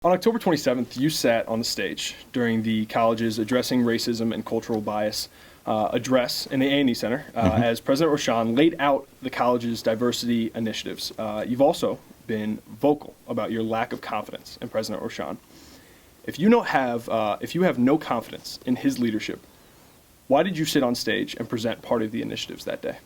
On October 27th, you sat on the stage during the college's Addressing Racism and Cultural Bias address in the A&E Center as President Rochon laid out the college's diversity initiatives. You've also been vocal about your lack of confidence in President Rochon. If you have no confidence in his leadership, why did you sit on stage and present part of the initiatives that day?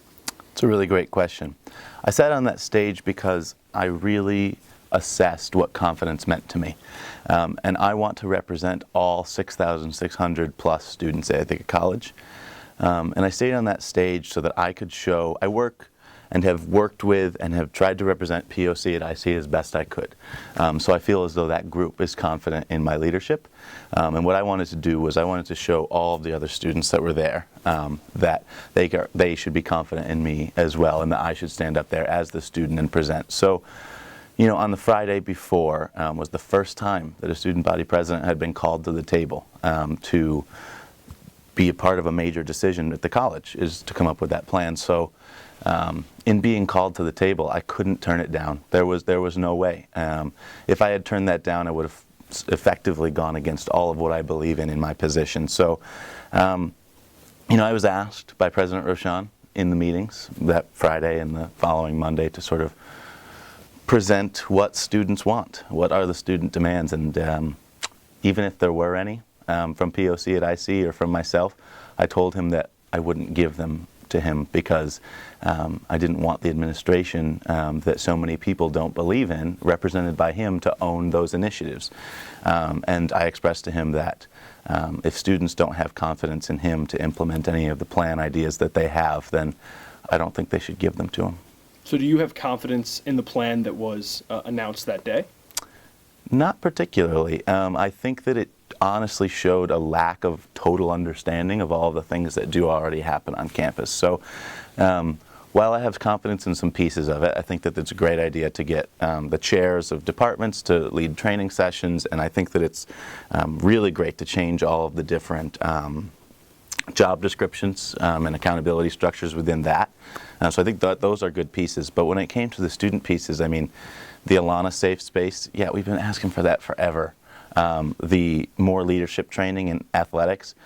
It's a really great question. I sat on that stage because I really assessed what confidence meant to me. And I want to represent all 6,600 plus students at Ithacan College. And I stayed on that stage so that I could show, I work and have worked with and have tried to represent POC at IC as best I could. So I feel as though that group is confident in my leadership. And what I wanted to do was I wanted to show all of the other students that were there that they should be confident in me as well, and that I should stand up there as the student and present. So, you know, on the Friday before was the first time that a student body president had been called to the table to be a part of a major decision at the college, is to come up with that plan. So in being called to the table, I couldn't turn it down. There was no way. If I had turned that down, I would have effectively gone against all of what I believe in my position. So, you know, I was asked by President Rochon in the meetings that Friday and the following Monday to sort of present what students want, what are the student demands, and even if there were any from POC at IC or from myself, I told him that I wouldn't give them to him because I didn't want the administration that so many people don't believe in, represented by him, to own those initiatives. And I expressed to him that if students don't have confidence in him to implement any of the plan ideas that they have, then I don't think they should give them to him. So do you have confidence in the plan that was announced that day? Not particularly. I think that it honestly showed a lack of total understanding of all the things that do already happen on campus. So while I have confidence in some pieces of it, I think that it's a great idea to get the chairs of departments to lead training sessions, and I think that it's really great to change all of the different job descriptions and accountability structures within that. So I think that those are good pieces. But when it came to the student pieces, I mean, the Alana Safe Space, yeah, we've been asking for that forever. The more leadership training in athletics,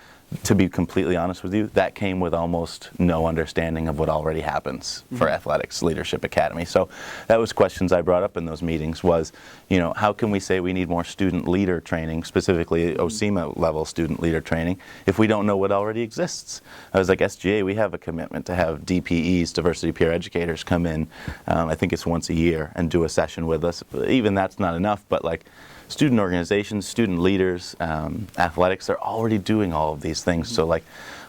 to be completely honest with you, that came with almost no understanding of what already happens for Athletics Leadership Academy. So that was questions I brought up in those meetings was, you know, how can we say we need more student leader training, specifically OSEMA level student leader training, if we don't know what already exists? I was like, SGA, we have a commitment to have DPEs, diversity peer educators, come in, I think it's once a year, and do a session with us. Even that's not enough, but like, student organizations, student leaders, athletics, they're already doing all of these things. So like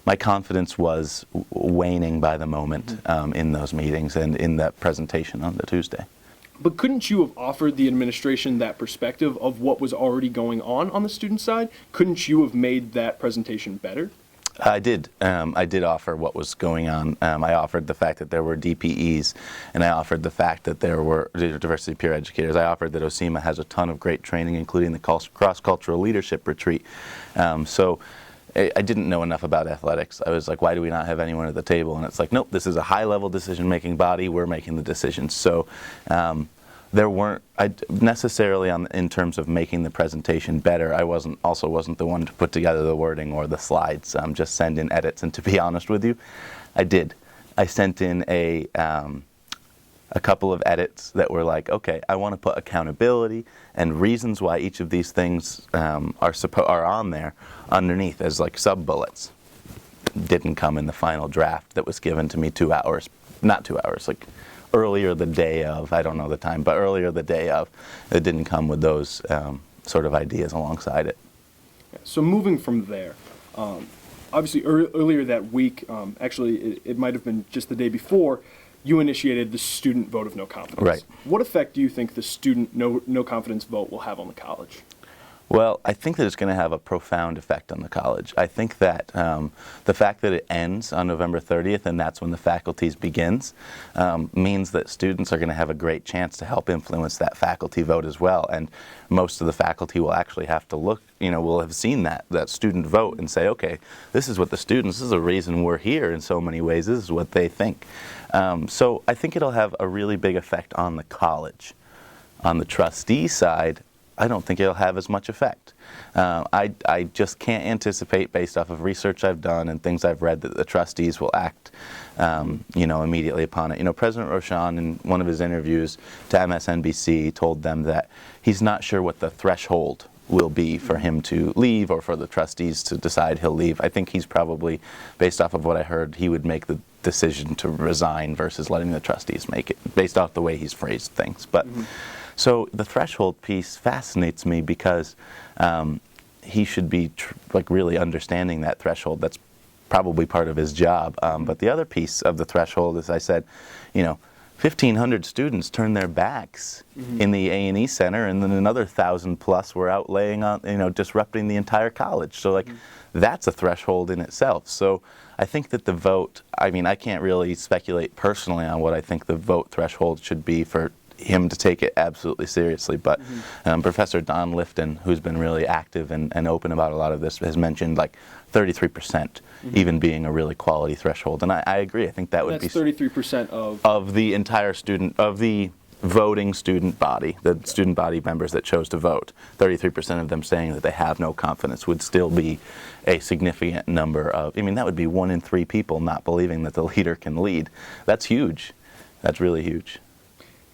my confidence was waning by the moment in those meetings and in that presentation on the Tuesday. But couldn't you have offered the administration that perspective of what was already going on the student side? Couldn't you have made that presentation better? I did. I did offer what was going on. I offered the fact that there were DPEs, and I offered the fact that there were diversity peer educators. I offered that OSEMA has a ton of great training, including the cross-cultural leadership retreat. So I didn't know enough about athletics. I was like, why do we not have anyone at the table? And it's like, nope, this is a high-level decision-making body. We're making the decisions. So there weren't necessarily in terms of making the presentation better. I wasn't the one to put together the wording or the slides. Just send in edits. And to be honest with you, I did. I sent in a couple of edits that were like, okay, I want to put accountability and reasons why each of these things are on there underneath as like sub bullets. Didn't come in the final draft that was given to me 2 hours, not 2 hours, like earlier the day of, I don't know the time, but earlier the day of, it didn't come with those sort of ideas alongside it. So moving from there, obviously earlier that week, actually it might have been just the day before, you initiated the student vote of no confidence. Right. What effect do you think the student no confidence vote will have on the college? Well, I think that it's going to have a profound effect on the college. I think that the fact that it ends on November 30th and that's when the faculty's begins means that students are going to have a great chance to help influence that faculty vote as well. And most of the faculty will actually have to look, you know, will have seen that student vote and say, okay, this is what the students, this is the reason we're here in so many ways, this is what they think. So I think it'll have a really big effect on the college. On the trustee side, I don't think it'll have as much effect. I just can't anticipate, based off of research I've done and things I've read, that the trustees will act, immediately upon it. President Rochon, in one of his interviews to MSNBC, told them that he's not sure what the threshold will be for him to leave or for the trustees to decide he'll leave. I think he's probably, based off of what I heard, he would make the decision to resign versus letting the trustees make it, based off the way he's phrased things. But so the threshold piece fascinates me because he should be really understanding that threshold. That's probably part of his job. But the other piece of the threshold, as I said, 1,500 students turned their backs in the A&E Center, and then another 1,000 plus were out laying on, disrupting the entire college. So that's a threshold in itself. So I think that the vote, I can't really speculate personally on what I think the vote threshold should be for him to take it absolutely seriously, but Professor Don Lifton, who's been really active and open about a lot of this, has mentioned 33% even being a really quality threshold, and I agree. I think that would be 33% of the entire the voting student body, the student body members that chose to vote. 33% of them saying that they have no confidence would still be a significant number of. That would be 1 in 3 people not believing that the leader can lead. That's huge. That's really huge.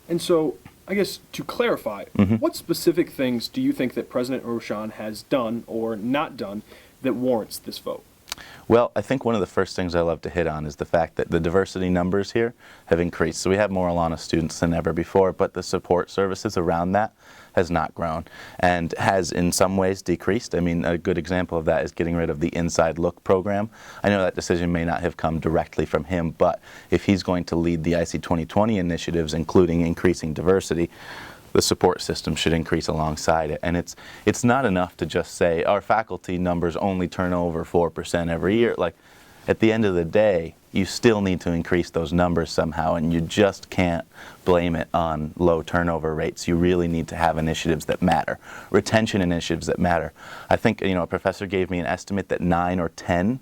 And so, I guess, to clarify, what specific things do you think that President Rochon has done or not done that warrants this vote? Well, I think one of the first things I love to hit on is the fact that the diversity numbers here have increased. So we have more Alana students than ever before, but the support services around that has not grown and has in some ways decreased. A good example of that is getting rid of the Inside Look program. I know that decision may not have come directly from him, but if he's going to lead the IC 2020 initiatives, including increasing diversity, the support system should increase alongside it. And it's not enough to just say our faculty numbers only turn over 4% every year. At the end of the day, you still need to increase those numbers somehow, and you just can't blame it on low turnover rates. You really need to have initiatives that matter, retention initiatives that matter. I think a professor gave me an estimate that 9 or 10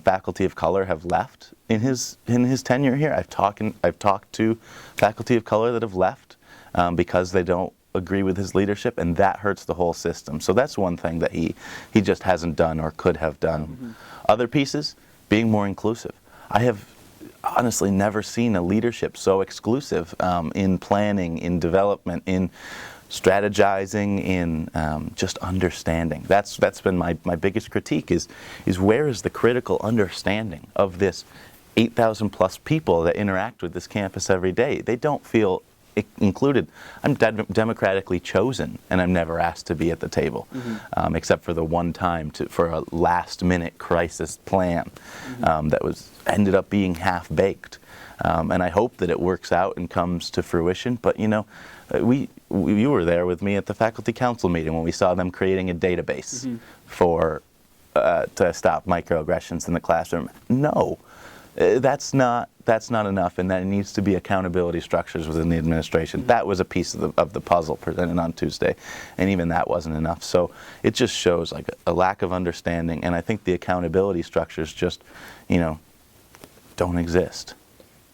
faculty of color have left in his tenure here. I've talked to faculty of color that have left because they don't agree with his leadership, and that hurts the whole system. So that's one thing that he just hasn't done or could have done. Other pieces, being more inclusive. I have honestly never seen a leadership so exclusive in planning, in development, in strategizing, in just understanding. That's been my biggest critique is where is the critical understanding of this 8,000 plus people that interact with this campus every day? They don't feel included. I'm democratically chosen, and I'm never asked to be at the table, except for the one time for a last-minute crisis plan that ended up being half-baked. And I hope that it works out and comes to fruition. But you were there with me at the faculty council meeting when we saw them creating a database for to stop microaggressions in the classroom. No. That's not enough, and there needs to be accountability structures within the administration. That was a piece of the puzzle presented on Tuesday, and even that wasn't enough. So it just shows a lack of understanding, and I think the accountability structures just, don't exist.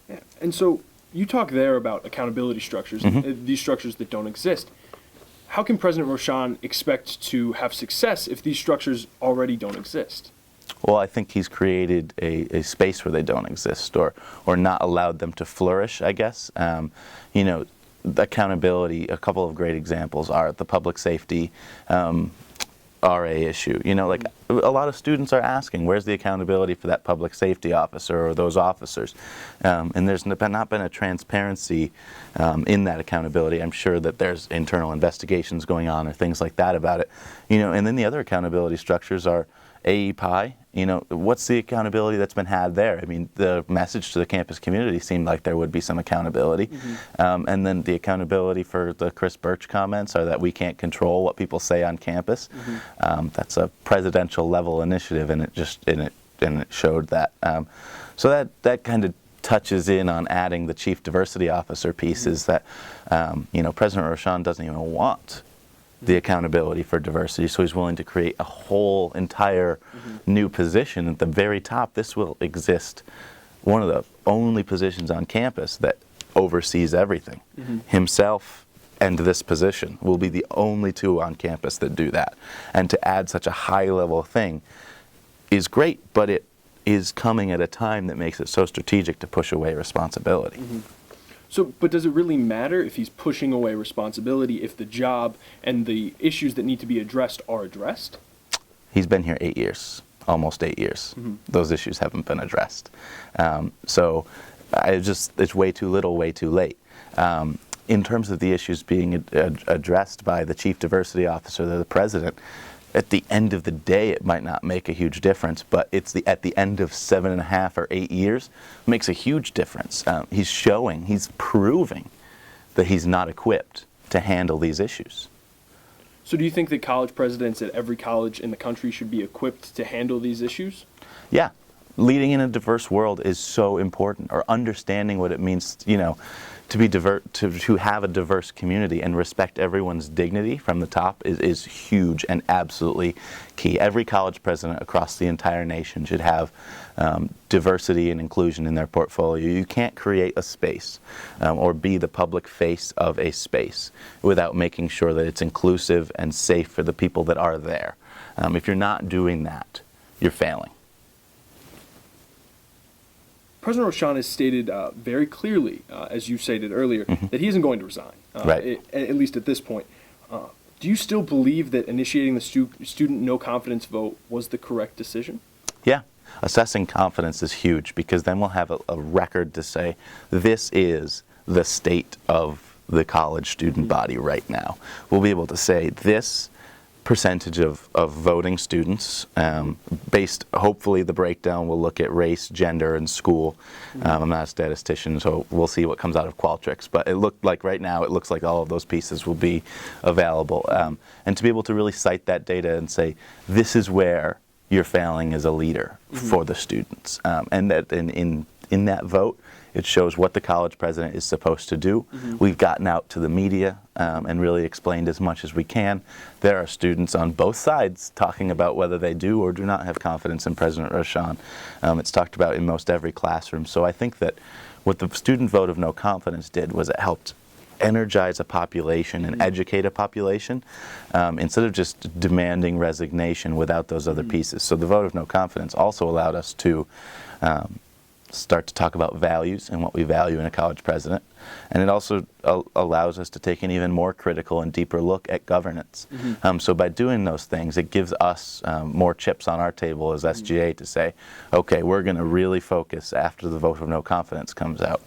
Yeah. And so you talk there about accountability structures, these structures that don't exist. How can President Rochon expect to have success if these structures already don't exist? Well, I think he's created a space where they don't exist, or not allowed them to flourish, I guess. The accountability, a couple of great examples are the public safety RA issue. A lot of students are asking, where's the accountability for that public safety officer or those officers? And there's not been a transparency in that accountability. I'm sure that there's internal investigations going on or things like that about it. And then the other accountability structures are AEPI. What's the accountability that's been had there? The message to the campus community seemed like there would be some accountability. And then the accountability for the Chris Birch comments are that we can't control what people say on campus. That's a presidential level initiative, and it showed that. So that kind of touches in on adding the chief diversity officer piece is that, President Rochon doesn't even want the accountability for diversity, so he's willing to create a whole entire new position at the very top. This will exist, one of the only positions on campus that oversees everything. Himself, and this position. We'll be the only two on campus that do that. And to add such a high-level thing is great, but it is coming at a time that makes it so strategic to push away responsibility. So, but does it really matter if he's pushing away responsibility if the job and the issues that need to be addressed are addressed? He's been here 8 years, almost 8 years. Those issues haven't been addressed. So it's way too little, way too late. In terms of the issues being addressed by the chief diversity officer or the president, at the end of the day, it might not make a huge difference, but at the end of 7.5 or 8 years, it makes a huge difference. He's proving that he's not equipped to handle these issues. So do you think that college presidents at every college in the country should be equipped to handle these issues? Yeah. Leading in a diverse world is so important, or understanding what it means, to have a diverse community and respect everyone's dignity from the top is huge and absolutely key. Every college president across the entire nation should have diversity and inclusion in their portfolio. You can't create a space or be the public face of a space without making sure that it's inclusive and safe for the people that are there. If you're not doing that, you're failing. President Rochon has stated very clearly, as you stated earlier, that he isn't going to resign, Right. At least at this point. Do you still believe that initiating the student no confidence vote was the correct decision? Yeah. Assessing confidence is huge, because then we'll have a record to say this is the state of the college student body right now. We'll be able to say this percentage of voting students, based, hopefully the breakdown will look at race, gender, and school. I'm not a statistician, so we'll see what comes out of Qualtrics, but it looked like right now, it looks like all of those pieces will be available. And to be able to really cite that data and say, this is where you're failing as a leader for the students. And that in that vote, it shows what the college president is supposed to do. We've gotten out to the media and really explained as much as we can. There are students on both sides talking about whether they do or do not have confidence in President Rochon. It's talked about in most every classroom. So I think that what the student vote of no confidence did was it helped energize a population and educate a population instead of just demanding resignation without those other pieces. So the vote of no confidence also allowed us to start to talk about values and what we value in a college president. And it also allows us to take an even more critical and deeper look at governance. So by doing those things, it gives us more chips on our table as SGA to say, okay, we're going to really focus after the vote of no confidence comes out.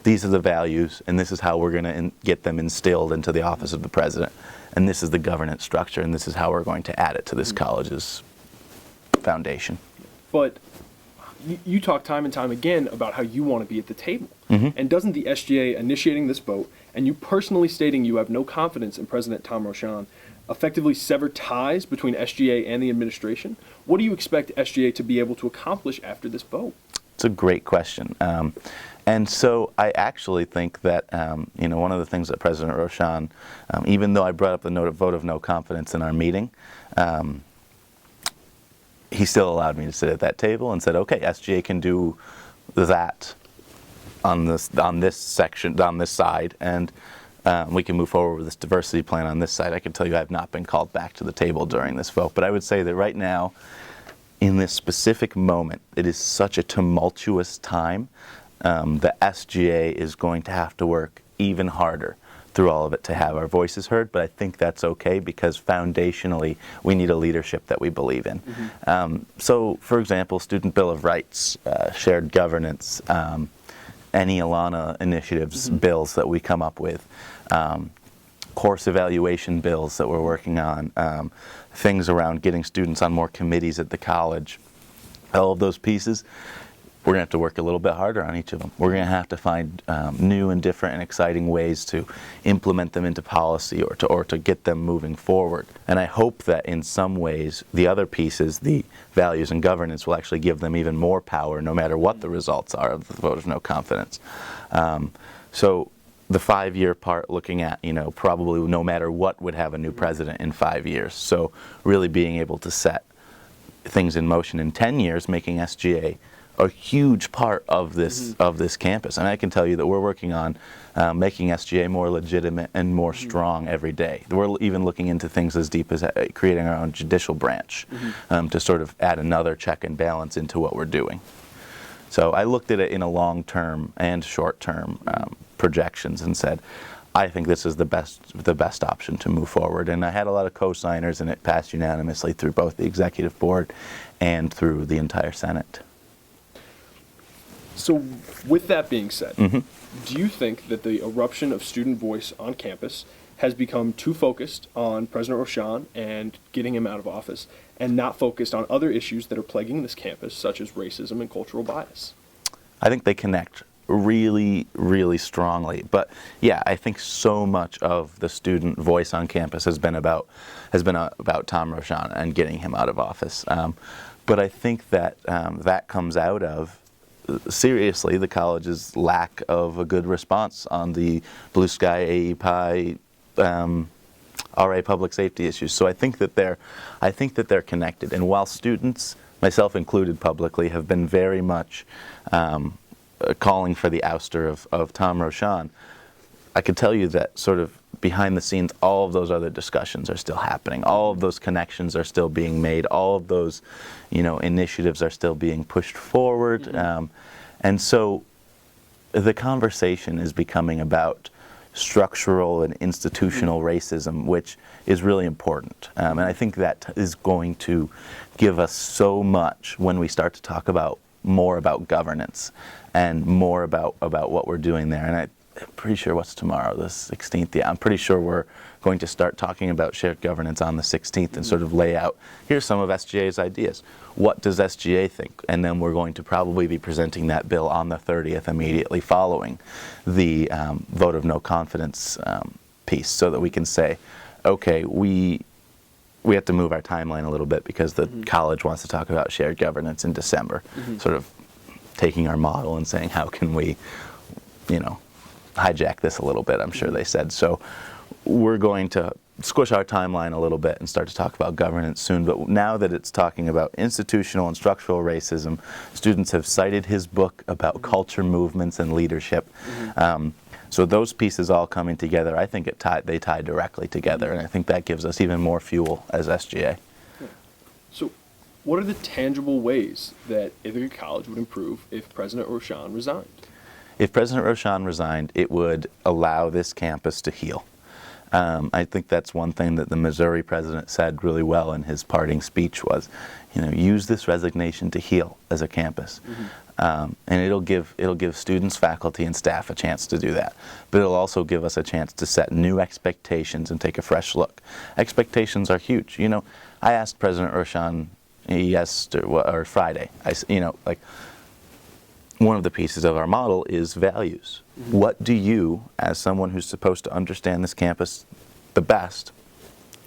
These are the values, and this is how we're going to get them instilled into the office of the president. And this is the governance structure, and this is how we're going to add it to this college's foundation. But you talk time and time again about how you want to be at the table. And doesn't the SGA initiating this vote and you personally stating you have no confidence in President Tom Rochon effectively sever ties between SGA and the administration? What do you expect SGA to be able to accomplish after this vote? It's a great question. And so I actually think that, one of the things that President Rochon, even though I brought up the vote of no confidence in our meeting, he still allowed me to sit at that table and said, okay, SGA can do that on this section, on this side, and we can move forward with this diversity plan on this side. I can tell you I have not been called back to the table during this vote, but I would say that right now, in this specific moment, it is such a tumultuous time that SGA is going to have to work even harder through all of it to have our voices heard, but I think that's okay because foundationally we need a leadership that we believe in. So, for example, Student Bill of Rights, shared governance, any Alana initiatives, bills that we come up with, course evaluation bills that we're working on, things around getting students on more committees at the college, all of those pieces, we're going to have to work a little bit harder on each of them. We're going to have to find new and different and exciting ways to implement them into policy or to get them moving forward. And I hope that in some ways the other pieces, the values and governance, will actually give them even more power no matter what the results are of the vote of no confidence. So the 5-year part, looking at, probably no matter what would have a new president in 5 years. So really being able to set things in motion in 10 years, making SGA a huge part of this campus. And I can tell you that we're working on making SGA more legitimate and more strong every day. We're even looking into things as deep as creating our own judicial branch to sort of add another check and balance into what we're doing. So I looked at it in a long-term and short-term projections and said, I think this is the best option to move forward. And I had a lot of co-signers, and it passed unanimously through both the executive board and through the entire Senate. So with that being said, do you think that the eruption of student voice on campus has become too focused on President Rochon and getting him out of office and not focused on other issues that are plaguing this campus, such as racism and cultural bias? I think they connect really, really strongly. But yeah, I think so much of the student voice on campus has been about Tom Rochon and getting him out of office. But I think that that comes out of, seriously, the college's lack of a good response on the Blue Sky AEPI RA public safety issues. So I think that they're connected. And while students, myself included publicly, have been very much calling for the ouster of Tom Rochon, I could tell you that sort of behind the scenes, all of those other discussions are still happening. All of those connections are still being made. All of those, initiatives are still being pushed forward. And so the conversation is becoming about structural and institutional racism, which is really important. And I think that is going to give us so much when we start to talk about more about governance and more about what we're doing there. And I'm pretty sure what's tomorrow, the 16th? Yeah, I'm pretty sure we're going to start talking about shared governance on the 16th and sort of lay out, here's some of SGA's ideas. What does SGA think? And then we're going to probably be presenting that bill on the 30th immediately following the vote of no confidence piece, so that we can say, okay, we have to move our timeline a little bit because the college wants to talk about shared governance in December, sort of taking our model and saying, how can we, hijack this a little bit, I'm sure they said. So we're going to squish our timeline a little bit and start to talk about governance soon. But now that it's talking about institutional and structural racism, students have cited his book about culture movements and leadership. So those pieces all coming together, I think they tie directly together, and I think that gives us even more fuel as SGA. So what are the tangible ways that Ithaca College would improve if President Rochon resigned? If President Rochon resigned, it would allow this campus to heal. I think that's one thing that the Missouri president said really well in his parting speech was, use this resignation to heal as a campus. And it'll give students, faculty, and staff a chance to do that. But it'll also give us a chance to set new expectations and take a fresh look. Expectations are huge. I asked President Rochon or Friday, one of the pieces of our model is values. What do you, as someone who's supposed to understand this campus the best,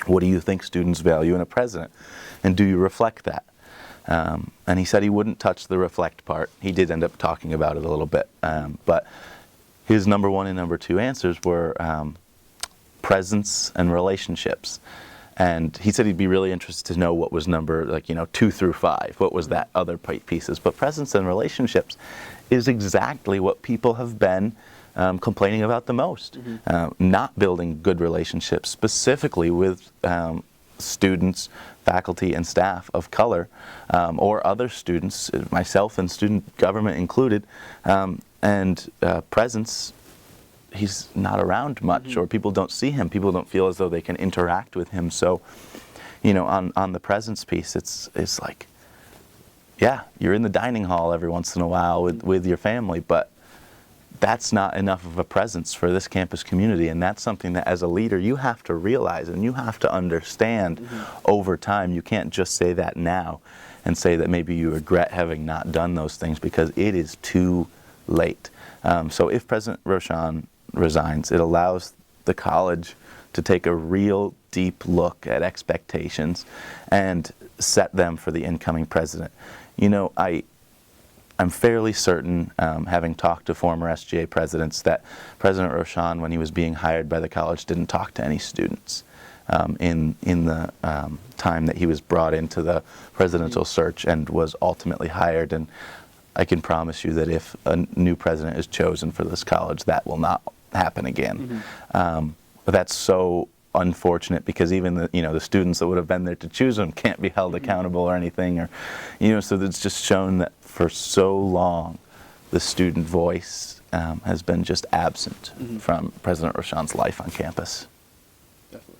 what do you think students value in a president? And do you reflect that? And he said he wouldn't touch the reflect part. He did end up talking about it a little bit. But his number one and number two answers were presence and relationships. And he said he'd be really interested to know what was number 2 through 5. What was that other pieces? But presence and relationships is exactly what people have been complaining about the most. Not building good relationships, specifically with students, faculty, and staff of color, or other students, myself and student government included, and presence. He's not around much, or people don't see him. People don't feel as though they can interact with him. So, on the presence piece, it's like, yeah, you're in the dining hall every once in a while with your family, but that's not enough of a presence for this campus community. And that's something that as a leader you have to realize and you have to understand over time. You can't just say that now and say that maybe you regret having not done those things, because it is too late. So if President Rochon resigns, it allows the college to take a real deep look at expectations and set them for the incoming president. I'm fairly certain, having talked to former SGA presidents, that President Rochon, when he was being hired by the college, didn't talk to any students in the time that he was brought into the presidential search and was ultimately hired. And I can promise you that if a new president is chosen for this college, that will not happen again. But that's so unfortunate, because even the students that would have been there to choose them can't be held accountable or anything, or so it's just shown that for so long the student voice has been just absent from President Rochon's life on campus. Definitely.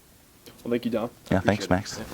Well, thank you, Dom. Yeah, thanks, Appreciate it. Max. Yeah.